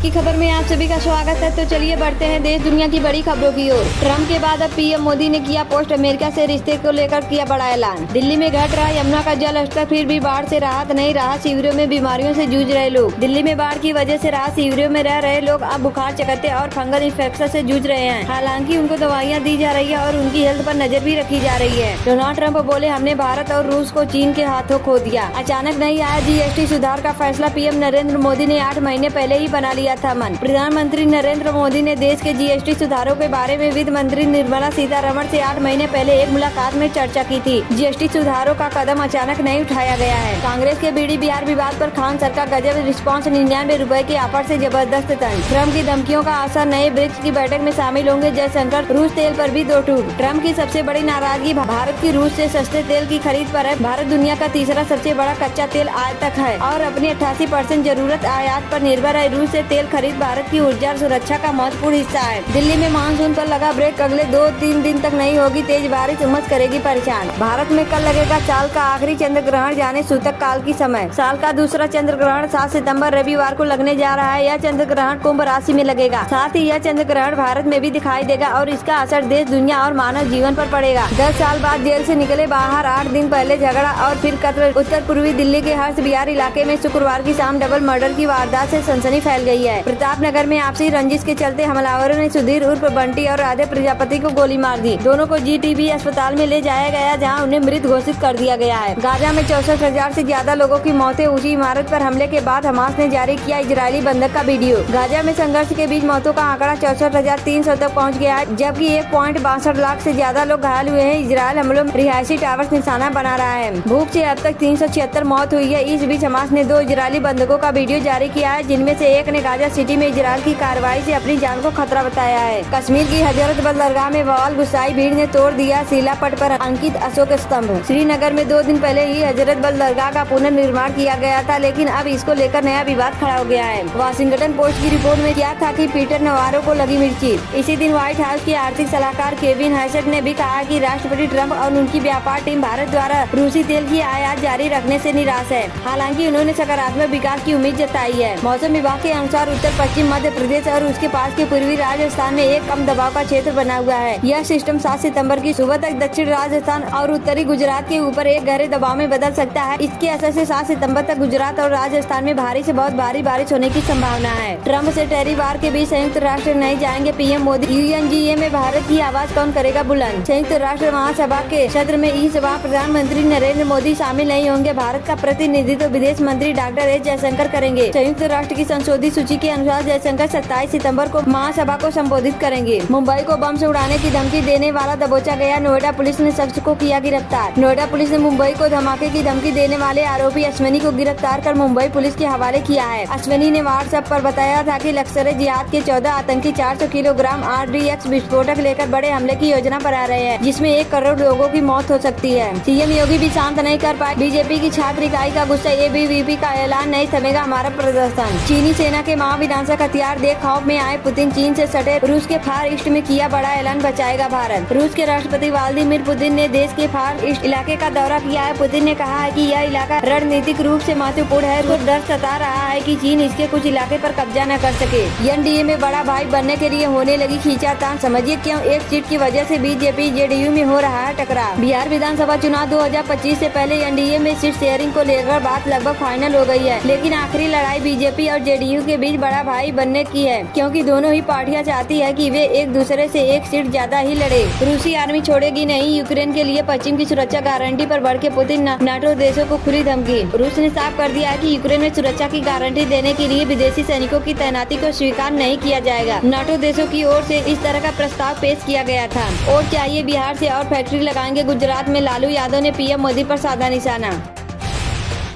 की खबर में आप सभी का स्वागत है। तो चलिए बढ़ते हैं देश दुनिया की बड़ी खबरों की ओर। ट्रंप के बाद अब पीएम मोदी ने किया पोस्ट अमेरिका से रिश्ते को लेकर किया बड़ा ऐलान। दिल्ली में घट रहा यमुना का जल स्तर, फिर भी बाढ़ से राहत नहीं, राहत शिविरों में बीमारियों से जूझ रहे लोग। दिल्ली में बाढ़ की वजह से राहत शिविरों में रह रहे लोग अब बुखार, चकत्ते और फंगल इन्फेक्शन से जूझ रहे हैं। हालांकि उनको दवाइयाँ दी जा रही है और उनकी हेल्थ पर नजर भी रखी जा रही है। डोनाल्ड ट्रंप बोले, हमने भारत और रूस को चीन के हाथों खो दिया। अचानक नहीं आया जीएसटी सुधार का फैसला, पीएम नरेंद्र मोदी ने 8 महीने पहले ही बना लिया था मन। प्रधानमंत्री नरेंद्र मोदी ने देश के जीएसटी सुधारों के बारे में वित्त मंत्री निर्मला सीतारमण से 8 महीने पहले एक मुलाकात में चर्चा की थी। जीएसटी सुधारों का कदम अचानक नहीं उठाया गया है। कांग्रेस के बीडी बिहार विवाद पर खान सरकार गजब रिस्पॉन्स, 99 रुपए की ऑफर से जबरदस्त तंज। ट्रंप की धमकियों का असर नहीं, ब्रिक्स की बैठक में शामिल होंगे जयशंकर। रूस तेल पर भी 2 टूट। ट्रंप की सबसे बड़ी नाराजगी भारत की रूस से सस्ते तेल की खरीद पर है। भारत दुनिया का तीसरा सबसे बड़ा कच्चा तेल आयातक है और अपनी 88% जरूरत आयात पर निर्भर है। रूस से तेल खरीद भारत की ऊर्जा और सुरक्षा का महत्वपूर्ण हिस्सा है। दिल्ली में मानसून पर लगा ब्रेक, अगले 2-3 दिन तक नहीं होगी तेज बारिश, उमस करेगी परेशान। भारत में कल लगेगा साल का आखिरी चंद्र ग्रहण, जाने सूतक काल की समय। साल का दूसरा चंद्र ग्रहण 7 सितंबर रविवार को लगने जा रहा है। यह चंद्र ग्रहण कुंभ राशि में लगेगा। साथ ही यह चंद्र ग्रहण भारत में भी दिखाई देगा और इसका असर देश, दुनिया और मानव जीवन पर पड़ेगा। 10 साल बाद जेल से निकले बाहर, 8 दिन पहले झगड़ा और फिर कत्ल। उत्तर पूर्वी दिल्ली के हर्ष बिहार इलाके में शुक्रवार की शाम डबल मर्डर की वारदात से सनसनी फैल गई है। प्रतापनगर में आपसी रंजिश के चलते हमलावरों ने सुधीर उर्फ बंटी और राधे प्रजापति को गोली मार दी। दोनों को जीटीबी अस्पताल में ले जाया गया, जहां उन्हें मृत घोषित कर दिया गया है। गाजा में 64,000 से ज्यादा लोगों की मौतें। ऊंची इमारत पर हमले के बाद हमास ने जारी किया इजरायली बंधक का वीडियो। गाजा में संघर्ष के बीच मौतों का आंकड़ा 64,300 तक पहुँच गया है, जबकि 1.62 लाख से ज्यादा लोग घायल हुए हैं। इजरायल हमलों में रिहायशी टावर्स निशाना बना रहा है। भूख से अब तक 376 मौत हुई है। इस बीच हमास ने 2 इजरायली बंधकों का वीडियो जारी किया है, जिनमें से एक ने गाजा सिटी में इजरायल की कार्रवाई से अपनी जान को खतरा बताया है। कश्मीर की हजरत बल दरगाह में बवाल, गुस्साई भीड़ ने तोड़ दिया शिलापट पर अंकित अशोक स्तंभ। श्रीनगर में 2 दिन पहले ही हजरत बल दरगाह का पुनर्निर्माण किया गया था, लेकिन अब इसको लेकर नया विवाद खड़ा हो गया है। वाशिंगटन पोस्ट की रिपोर्ट में क्या था कि पीटर नवारो को लगी मिर्ची। इसी दिन व्हाइट हाउस के आर्थिक सलाहकार केविन हैसेट ने भी कहा कि राष्ट्रपति ट्रंप और उनकी व्यापार टीम भारत द्वारा रूसी तेल की आयात जारी रखने से निराश है। हालांकि उन्होंने सकारात्मक विकास की उम्मीद जताई है। मौसम विभाग के अनुसार उत्तर पश्चिम मध्य प्रदेश और उसके पास के पूर्वी राजस्थान में एक कम दबाव का क्षेत्र बना हुआ है। यह सिस्टम 7 सितंबर की सुबह तक दक्षिण राजस्थान और उत्तरी गुजरात के ऊपर एक गहरे दबाव में बदल सकता है। इसके असर से 7 सितंबर तक गुजरात और राजस्थान में भारी से बहुत भारी बारिश होने की संभावना है। ट्रंप से टेरी वार के बीच संयुक्त राष्ट्र नहीं जाएंगे पीएम मोदी। यूएनजीए में भारत की आवाज कौन करेगा बुलंद। संयुक्त राष्ट्र महासभा के सत्र में इस बार प्रधानमंत्री नरेंद्र मोदी शामिल नहीं होंगे। भारत का प्रतिनिधित्व विदेश मंत्री डॉक्टर एस जयशंकर करेंगे। संयुक्त राष्ट्र की संशोधित सूची के अनुसार जयशंकर 27 सितंबर को महासभा को संबोधित करेंगे। मुंबई को बम से उड़ाने की धमकी देने वाला दबोचा गया, नोएडा पुलिस ने शख्स को किया गिरफ्तार। नोएडा पुलिस ने मुंबई को धमाके की धमकी देने वाले आरोपी अश्विनी को गिरफ्तार कर मुंबई पुलिस के हवाले किया है। अश्विनी ने व्हाट्सएप पर बताया था कि लश्कर-ए-जिहाद के 14 आतंकी 400 किलोग्राम RDX विस्फोटक लेकर बड़े हमले की योजना बना रहे हैं, जिसमें 1 करोड़ लोगों की मौत हो सकती है। सीएम योगी भी शांत नहीं कर पाए। बीजेपी की छात्र इकाई का गुस्सा, ABVP का ऐलान, नहीं थमेगा हमारा प्रदर्शन। चीनी सेना के महाविध्वंसक हथियार देख खौफ में आए पुतिन, चीन से सटे रूस के फार ईस्ट में किया बड़ा ऐलान, बचाएगा भारत। रूस के राष्ट्रपति व्लादिमीर पुतिन ने देश के फार ईस्ट इलाके का दौरा किया है। पुतिन ने कहा है कि यह इलाका रणनीतिक रूप से महत्वपूर्ण है। तो डर सता रहा है कि चीन इसके कुछ इलाके पर कब्जा न कर सके। एनडीए में बड़ा भाई बनने के लिए होने लगी खींचातान, समझिए क्यों। एक सीट की वजह से बीजेपी जेडीयू में हो रहा है टकराव। बिहार विधानसभा चुनाव 2025 से पहले एनडीए में सीट शेयरिंग को लेकर बात लगभग फाइनल हो गई है, लेकिन आखिरी लड़ाई बीजेपी और जेडीयू के बीच बड़ा भाई बनने की है, क्योंकि दोनों ही पार्टियां चाहती है कि वे एक दूसरे से 1 सीट ज्यादा ही लड़े। रूसी आर्मी छोड़ेगी नहीं यूक्रेन के लिए पश्चिम की सुरक्षा गारंटी पर बढ़ के पुतिन, नाटो देशों को खुली धमकी। रूस ने साफ कर दिया है कि यूक्रेन में सुरक्षा की गारंटी देने के लिए विदेशी सैनिकों की तैनाती को स्वीकार नहीं किया जाएगा। नाटो देशों की ओर से इस तरह का प्रस्ताव पेश किया गया था। और चाहिए बिहार से और फैक्ट्री लगाएंगे गुजरात में, लालू यादव ने पीएम मोदी पर साधा निशाना।